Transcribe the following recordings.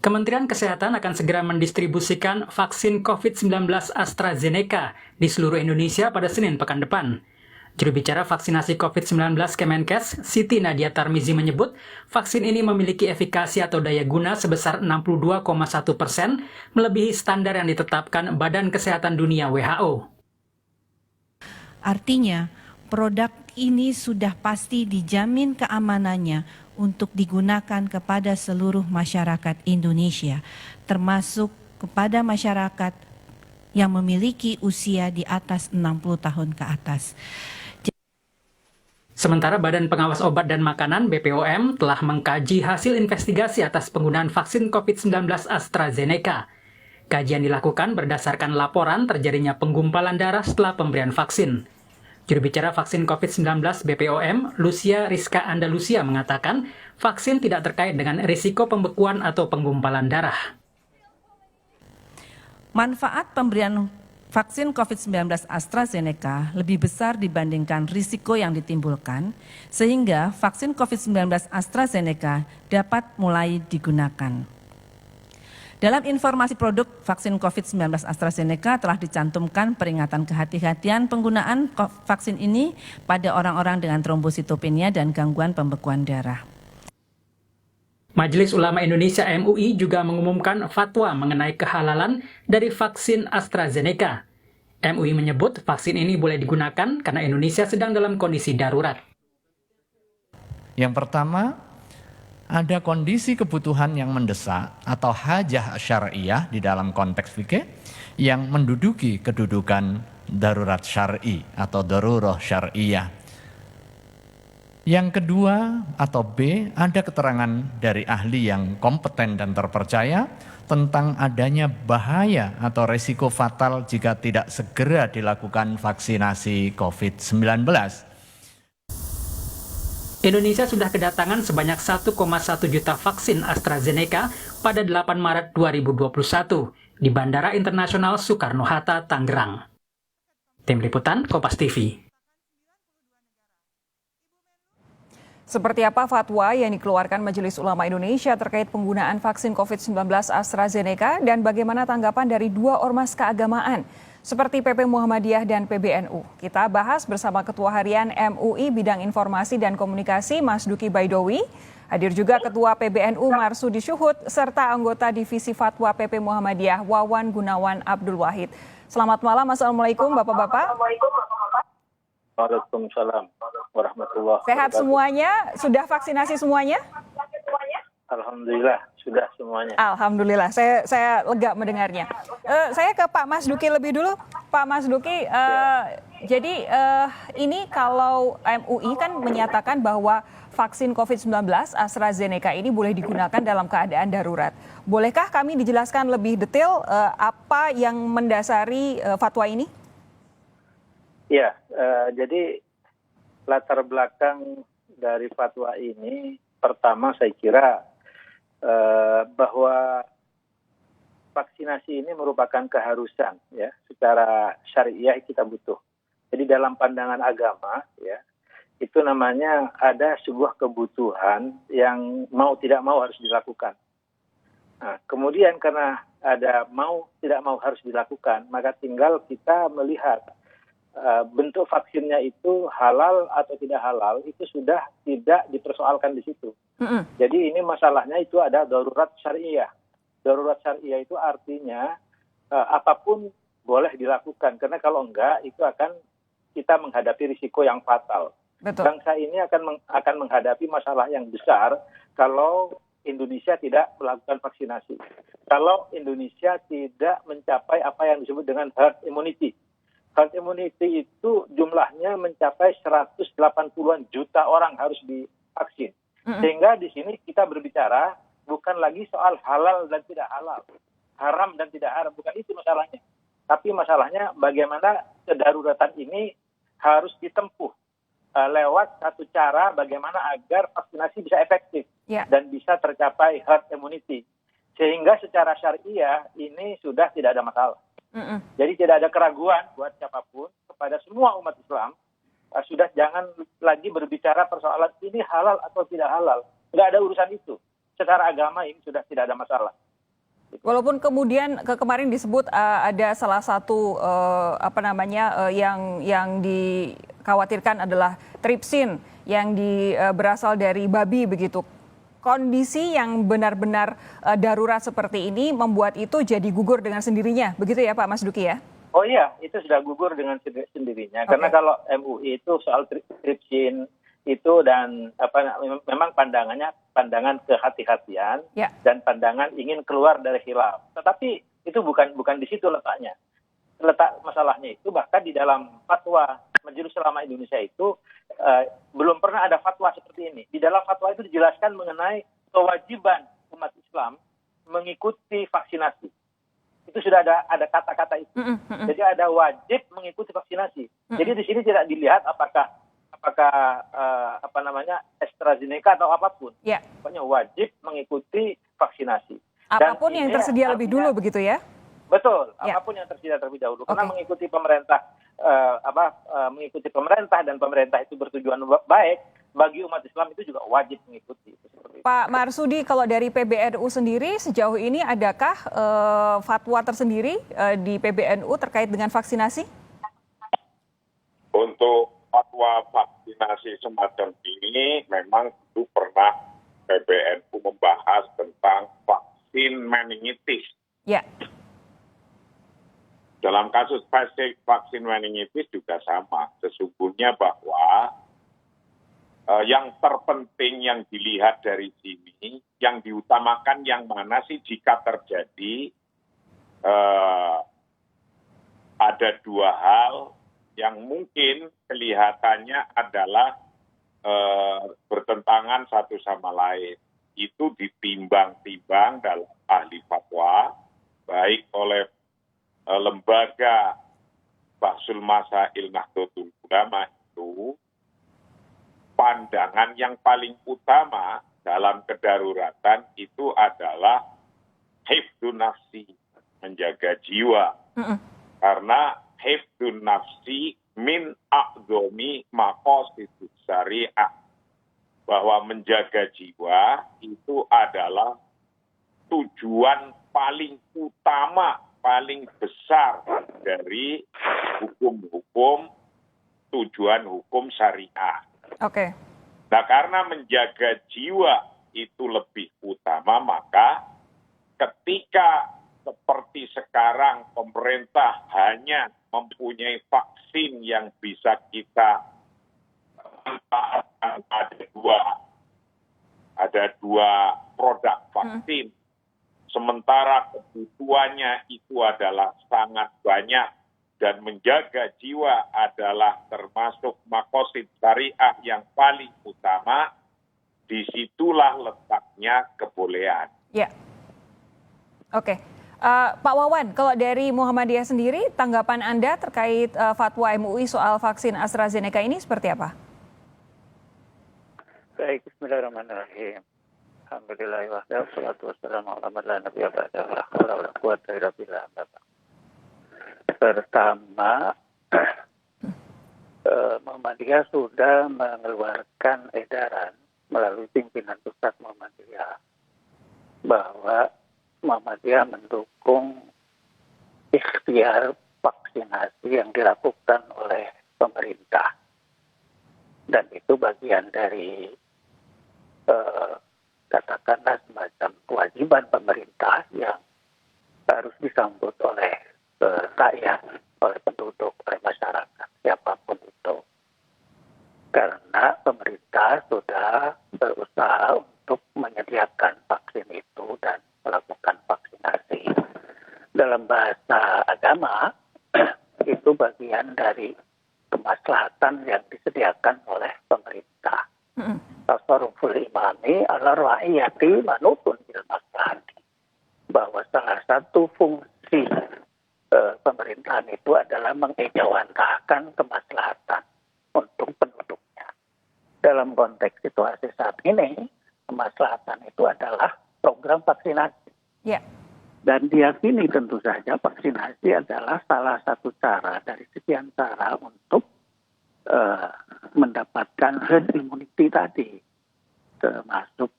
Kementerian Kesehatan akan segera mendistribusikan vaksin COVID-19 AstraZeneca di seluruh Indonesia pada Senin pekan depan. Juru bicara vaksinasi COVID-19 Kemenkes, Siti Nadia Tarmizi menyebut, vaksin ini memiliki efikasi atau daya guna sebesar 62,1%, melebihi standar yang ditetapkan Badan Kesehatan Dunia WHO. Artinya, produk ini sudah pasti dijamin keamanannya untuk digunakan kepada seluruh masyarakat Indonesia, termasuk kepada masyarakat yang memiliki usia di atas 60 tahun ke atas. Sementara Badan Pengawas Obat dan Makanan (BPOM) telah mengkaji hasil investigasi atas penggunaan vaksin COVID-19 AstraZeneca. Kajian dilakukan berdasarkan laporan terjadinya penggumpalan darah setelah pemberian vaksin. Juru bicara vaksin COVID-19 BPOM, Lucia Rizka Andalusia mengatakan, vaksin tidak terkait dengan risiko pembekuan atau penggumpalan darah. Manfaat pemberian vaksin COVID-19 AstraZeneca lebih besar dibandingkan risiko yang ditimbulkan, sehingga vaksin COVID-19 AstraZeneca dapat mulai digunakan. Dalam informasi produk vaksin COVID-19 AstraZeneca telah dicantumkan peringatan kehati-hatian penggunaan vaksin ini pada orang-orang dengan trombositopenia dan gangguan pembekuan darah. Majelis Ulama Indonesia MUI juga mengumumkan fatwa mengenai kehalalan dari vaksin AstraZeneca. MUI menyebut vaksin ini boleh digunakan karena Indonesia sedang dalam kondisi darurat. Yang pertama, ada kondisi kebutuhan yang mendesak atau hajah syariah di dalam konteks fikih yang menduduki kedudukan darurat syar'i atau darurah syariah. Yang kedua atau B, ada keterangan dari ahli yang kompeten dan terpercaya tentang adanya bahaya atau resiko fatal jika tidak segera dilakukan vaksinasi COVID-19. Indonesia sudah kedatangan sebanyak 1,1 juta vaksin AstraZeneca pada 8 Maret 2021 di Bandara Internasional Soekarno-Hatta, Tangerang. Tim Liputan, Kompas TV. Seperti apa fatwa yang dikeluarkan Majelis Ulama Indonesia terkait penggunaan vaksin COVID-19 AstraZeneca dan bagaimana tanggapan dari dua ormas keagamaan seperti PP Muhammadiyah dan PBNU. Kita bahas bersama Ketua Harian MUI Bidang Informasi dan Komunikasi Mas Duki Baidowi. Hadir juga Ketua PBNU Marsudi Syuhud serta anggota Divisi Fatwa PP Muhammadiyah Wawan Gunawan Abdul Wahid. Selamat malam, Assalamualaikum Bapak-Bapak. Waalaikumsalam warahmatullahi wabarakatuh. Sehat semuanya? Sudah vaksinasi semuanya? Alhamdulillah, sudah semuanya. Alhamdulillah, saya lega mendengarnya. Saya ke Pak Mas Duki lebih dulu. Pak Mas Duki, jadi ini kalau MUI kan menyatakan bahwa vaksin COVID-19 AstraZeneca ini boleh digunakan dalam keadaan darurat. Bolehkah kami dijelaskan lebih detail apa yang mendasari fatwa ini? Ya, jadi latar belakang dari fatwa ini pertama saya kira bahwa vaksinasi ini merupakan keharusan ya, secara syariah kita butuh. Jadi dalam pandangan agama ya, itu namanya ada sebuah kebutuhan yang mau tidak mau harus dilakukan. Nah, kemudian karena ada mau tidak mau harus dilakukan, maka tinggal kita melihat bentuk vaksinnya itu halal atau tidak halal itu sudah tidak dipersoalkan di situ. Jadi ini masalahnya itu ada darurat syariah. Darurat syariah itu artinya apapun boleh dilakukan karena kalau enggak itu akan kita menghadapi risiko yang fatal. Betul. Bangsa ini akan menghadapi masalah yang besar kalau Indonesia tidak melakukan vaksinasi. Kalau Indonesia tidak mencapai apa yang disebut dengan herd immunity. Herd immunity itu jumlahnya mencapai 180-an juta orang harus divaksin. Sehingga di sini kita berbicara bukan lagi soal halal dan tidak halal, haram dan tidak haram, bukan itu masalahnya. Tapi masalahnya bagaimana kedaruratan ini harus ditempuh lewat satu cara bagaimana agar vaksinasi bisa efektif dan bisa tercapai herd immunity. Sehingga secara syariah ini sudah tidak ada masalah. Jadi tidak ada keraguan buat siapapun kepada semua umat Islam. Sudah jangan lagi berbicara persoalan ini halal atau tidak halal. Tidak ada urusan itu. Secara agama ini sudah tidak ada masalah. Walaupun kemudian kemarin disebut ada salah satu yang dikhawatirkan adalah tripsin yang berasal dari babi begitu. Kondisi yang benar-benar darurat seperti ini membuat itu jadi gugur dengan sendirinya, begitu ya Pak Mas Duki ya? Oh iya, itu sudah gugur dengan sendirinya. Karena kalau MUI itu soal tripsin itu dan memang pandangan kehati-hatian dan pandangan ingin keluar dari khilaf. Tetapi itu bukan di situ letaknya. Letak masalahnya itu bahkan di dalam fatwa Majelis Ulama Indonesia itu belum pernah ada fatwa seperti ini. Di dalam fatwa itu dijelaskan mengenai kewajiban umat Islam mengikuti vaksinasi. Itu sudah ada kata-kata itu. Jadi ada wajib mengikuti vaksinasi. Jadi di sini tidak dilihat apakah AstraZeneca atau apapun. Pokoknya wajib mengikuti vaksinasi. Apapun yang tersedia lebih dulu begitu ya? Betul, apapun yang tersedia terlebih dahulu. Karena mengikuti pemerintah dan pemerintah itu bertujuan baik, bagi umat Islam itu juga wajib mengikuti. Pak Marsudi, kalau dari PBNU sendiri sejauh ini adakah fatwa tersendiri di PBNU terkait dengan vaksinasi? Untuk fatwa vaksinasi semacam ini memang dulu pernah PBNU membahas tentang vaksin meningitis. Ya. Dalam kasus vaksin meningitis juga sama. Sesungguhnya bahwa yang terpenting yang dilihat dari sini, yang diutamakan yang mana sih jika terjadi ada dua hal yang mungkin kelihatannya adalah bertentangan satu sama lain. Itu ditimbang-timbang dalam ahli fatwa, baik oleh lembaga Bahsul Masail Nahdlatul Ulama itu, pandangan yang paling utama dalam kedaruratan itu adalah hifdzun nafsi, menjaga jiwa. Karena hifdzun nafsi min a'dzomi maqasidus syariah. Bahwa menjaga jiwa itu adalah tujuan paling utama, paling besar dari hukum-hukum, tujuan hukum syariah. Oke. Nah, karena menjaga jiwa itu lebih utama, maka ketika seperti sekarang pemerintah hanya mempunyai vaksin yang bisa kita manfaatkan, ada dua produk vaksin. Sementara kebutuhannya itu adalah sangat banyak dan menjaga jiwa adalah termasuk maqasid syariah yang paling utama, disitulah letaknya kebolehan. Ya. Oke. Pak Wawan, kalau dari Muhammadiyah sendiri, tanggapan Anda terkait fatwa MUI soal vaksin AstraZeneca ini seperti apa? Baik, bismillahirrahmanirrahim. Alhamdulillah wassalatu wassalamu ala man la nabiyya ba'dahu wa la haula wa la quwwata illa billah. Pertama, Muhammadiyah sudah mengeluarkan edaran melalui pimpinan pusat Muhammadiyah bahwa Muhammadiyah mendukung ikhtiar vaksinasi yang dilakukan oleh pemerintah. Dan itu bagian dari katakanlah semacam kewajiban pemerintah yang harus disambut oleh rakyat, oleh penduduk, oleh masyarakat, siapapun itu. Karena pemerintah sudah berusaha untuk menyediakan vaksin itu dan melakukan vaksinasi. Dalam bahasa agama, itu bagian dari kemaslahatan yang disediakan oleh pemerintah. Tasarruful imami ala ra'iyati manutun bil maslahati. Bahwa salah satu fungsi pemerintahan itu adalah mengejawantahkan kemaslahatan untuk penduduknya. Dalam konteks situasi saat ini, kemaslahatan itu adalah program vaksinasi. Ya. Dan diyakini tentu saja vaksinasi adalah salah satu cara dari sekian cara untuk mendapatkan herd immunity tadi, termasuk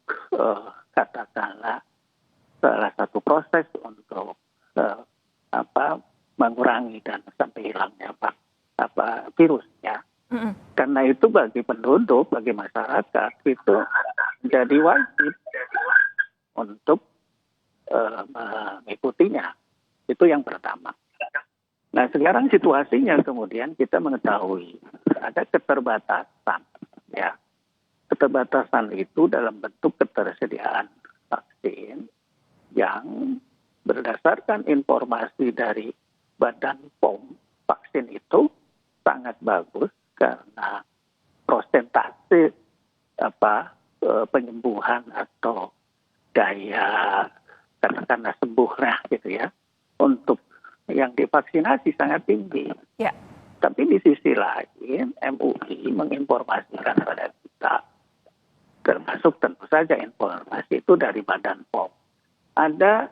katakanlah salah satu proses untuk mengurangi dan sampai hilangnya virusnya. Karena itu bagi penduduk, bagi masyarakat itu menjadi wajib untuk mengikutinya. Itu yang pertama. Nah, sekarang situasinya kemudian kita mengetahui ada keterbatasan, ya. Keterbatasan itu dalam bentuk ketersediaan vaksin yang berdasarkan informasi dari Badan POM, vaksin itu sangat bagus karena prosentase penyembuhan atau daya katakanlah sembuhnya gitu ya untuk yang divaksinasi sangat tinggi. Ya. Tapi di sisi lain MUI menginformasikan pada kita, termasuk tentu saja informasi itu dari Badan POM. Ada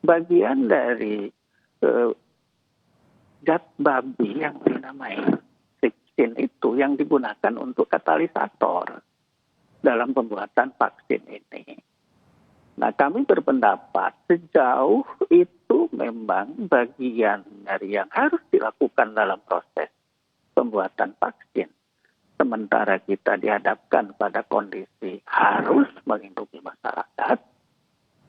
bagian dari zat babi yang dinamai tripsin itu yang digunakan untuk katalisator dalam pembuatan vaksin ini. Nah, kami berpendapat sejauh itu memang bagian dari yang harus dilakukan dalam proses pembuatan vaksin. Sementara kita dihadapkan pada kondisi harus melindungi masyarakat,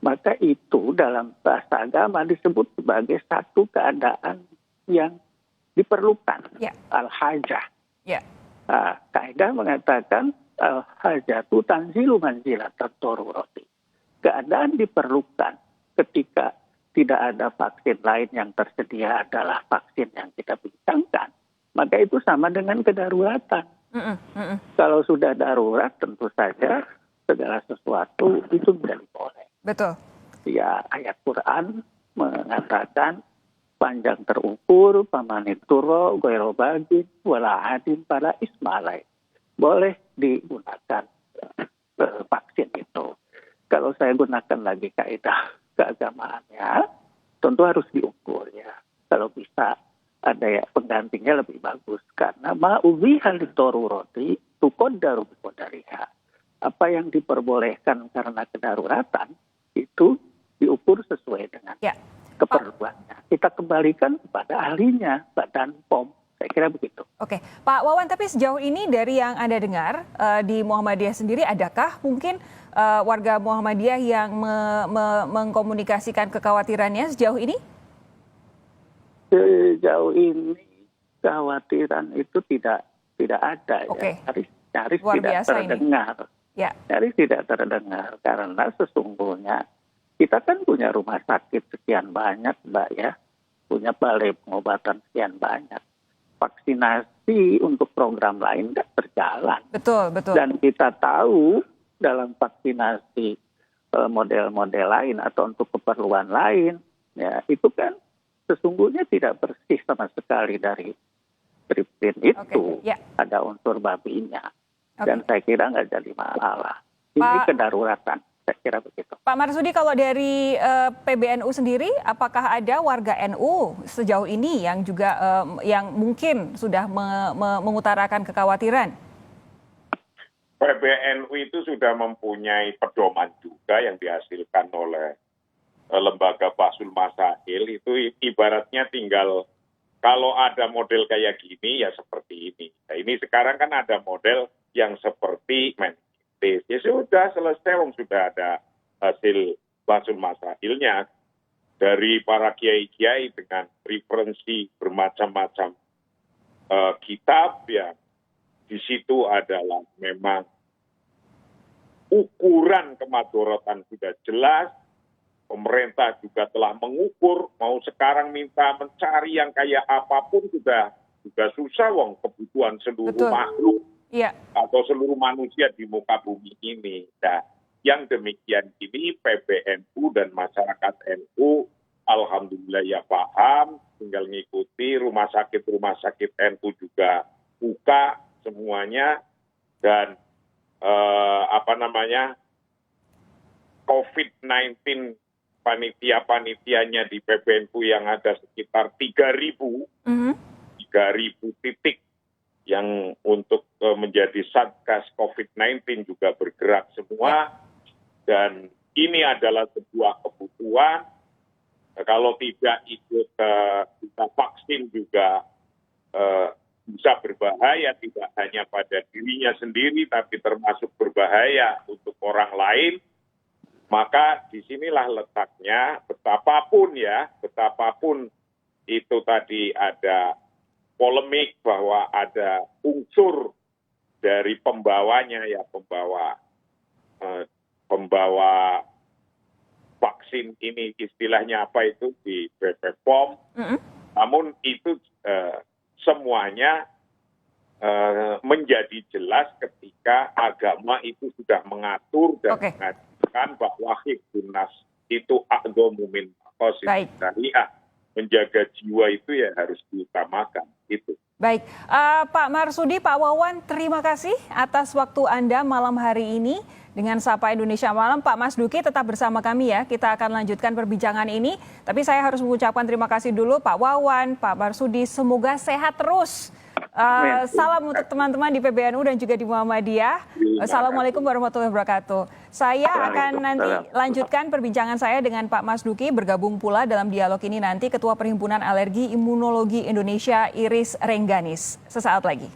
maka itu dalam bahasa agama disebut sebagai satu keadaan yang diperlukan, al-hajah. Ya. Kaidah mengatakan al-hajatu tanzilu manzilat ad-darurati. Keadaan diperlukan ketika tidak ada vaksin lain yang tersedia adalah vaksin yang kita bincangkan, maka itu sama dengan kedaruratan. Kalau sudah darurat tentu saja segala sesuatu itu menjadi boleh. Betul. Ya, ayat Quran mengatakan panjang terukur, pamanituro, goirobagin, walaadin, pada ismalai. Boleh digunakan vaksin itu. Kalau saya gunakan lagi kaidah keagamaannya, tentu harus diukur ya. Kalau bisa ada ya penggantinya lebih bagus. Karena ma'ubiha lidarurati tuqaddaru biqadariha. Apa yang diperbolehkan karena kedaruratan itu diukur sesuai dengan keperluannya. Kita kembalikan kepada ahlinya, Badan POM. Saya kira begitu. Oke, Pak Wawan, tapi sejauh ini dari yang Anda dengar di Muhammadiyah sendiri, adakah mungkin warga Muhammadiyah yang mengkomunikasikan kekhawatirannya sejauh ini? Sejauh ini kekhawatiran itu tidak ada. Oke. Ya. Nyaris Luar tidak biasa terdengar. Ya. Nyaris tidak terdengar karena sesungguhnya kita kan punya rumah sakit sekian banyak, Mbak ya. Punya balai pengobatan sekian banyak. Vaksinasi untuk program lain tidak berjalan. Betul. Dan kita tahu dalam vaksinasi model-model lain atau untuk keperluan lain, ya itu kan sesungguhnya tidak bersih sama sekali dari tripsin itu. Ada unsur babinya. Dan saya kira nggak jadi masalah. Ini kedaruratan. Saya kira begitu. Pak Marsudi, kalau dari PBNU sendiri, apakah ada warga NU sejauh ini yang juga yang mungkin sudah mengutarakan kekhawatiran? PBNU itu sudah mempunyai pedoman juga yang dihasilkan oleh lembaga Bahsul Masail. Itu ibaratnya tinggal kalau ada model kayak gini ya seperti ini. Nah, ini sekarang kan ada model yang seperti ya sudah selesai, sudah ada hasil Bahsul Masailnya dari para kiai-kiai dengan referensi bermacam-macam kitab ya. Di situ adalah memang ukuran kemadorotan sudah jelas, pemerintah juga telah mengukur, mau sekarang minta mencari yang kayak apapun juga susah, kebutuhan seluruh makhluk. Atau seluruh manusia di muka bumi ini. Nah, yang demikian ini PBNU dan masyarakat NU alhamdulillah ya paham, tinggal ngikuti. Rumah sakit NU juga buka semuanya, dan COVID-19 panitia-panitianya di PBNU yang ada sekitar 3.000 titik yang untuk menjadi Satgas COVID-19 juga bergerak semua. Dan ini adalah sebuah kebutuhan. Kalau tidak ikut kita vaksin juga bisa berbahaya, tidak hanya pada dirinya sendiri, tapi termasuk berbahaya untuk orang lain. Maka disinilah letaknya, betapapun itu tadi ada polemik bahwa ada unsur dari pembawanya, ya pembawa vaksin ini istilahnya apa itu di BPOM. Namun itu semuanya menjadi jelas ketika agama itu sudah mengatur dan mengatakan bahwa hifdzunas itu a'dhamu min maqasid syariah. Menjaga jiwa itu ya harus diutamakan. Itu. Baik, Pak Marsudi, Pak Wawan, terima kasih atas waktu Anda malam hari ini dengan Sapa Indonesia Malam. Pak Mas Duki tetap bersama kami ya, kita akan lanjutkan perbincangan ini. Tapi saya harus mengucapkan terima kasih dulu Pak Wawan, Pak Marsudi, semoga sehat terus. Salam untuk teman-teman di PBNU dan juga di Muhammadiyah. Assalamualaikum warahmatullahi wabarakatuh. Saya akan nanti lanjutkan perbincangan saya dengan Pak Mas Duki, bergabung pula dalam dialog ini nanti Ketua Perhimpunan Alergi Imunologi Indonesia Iris Rengganis. Sesaat lagi.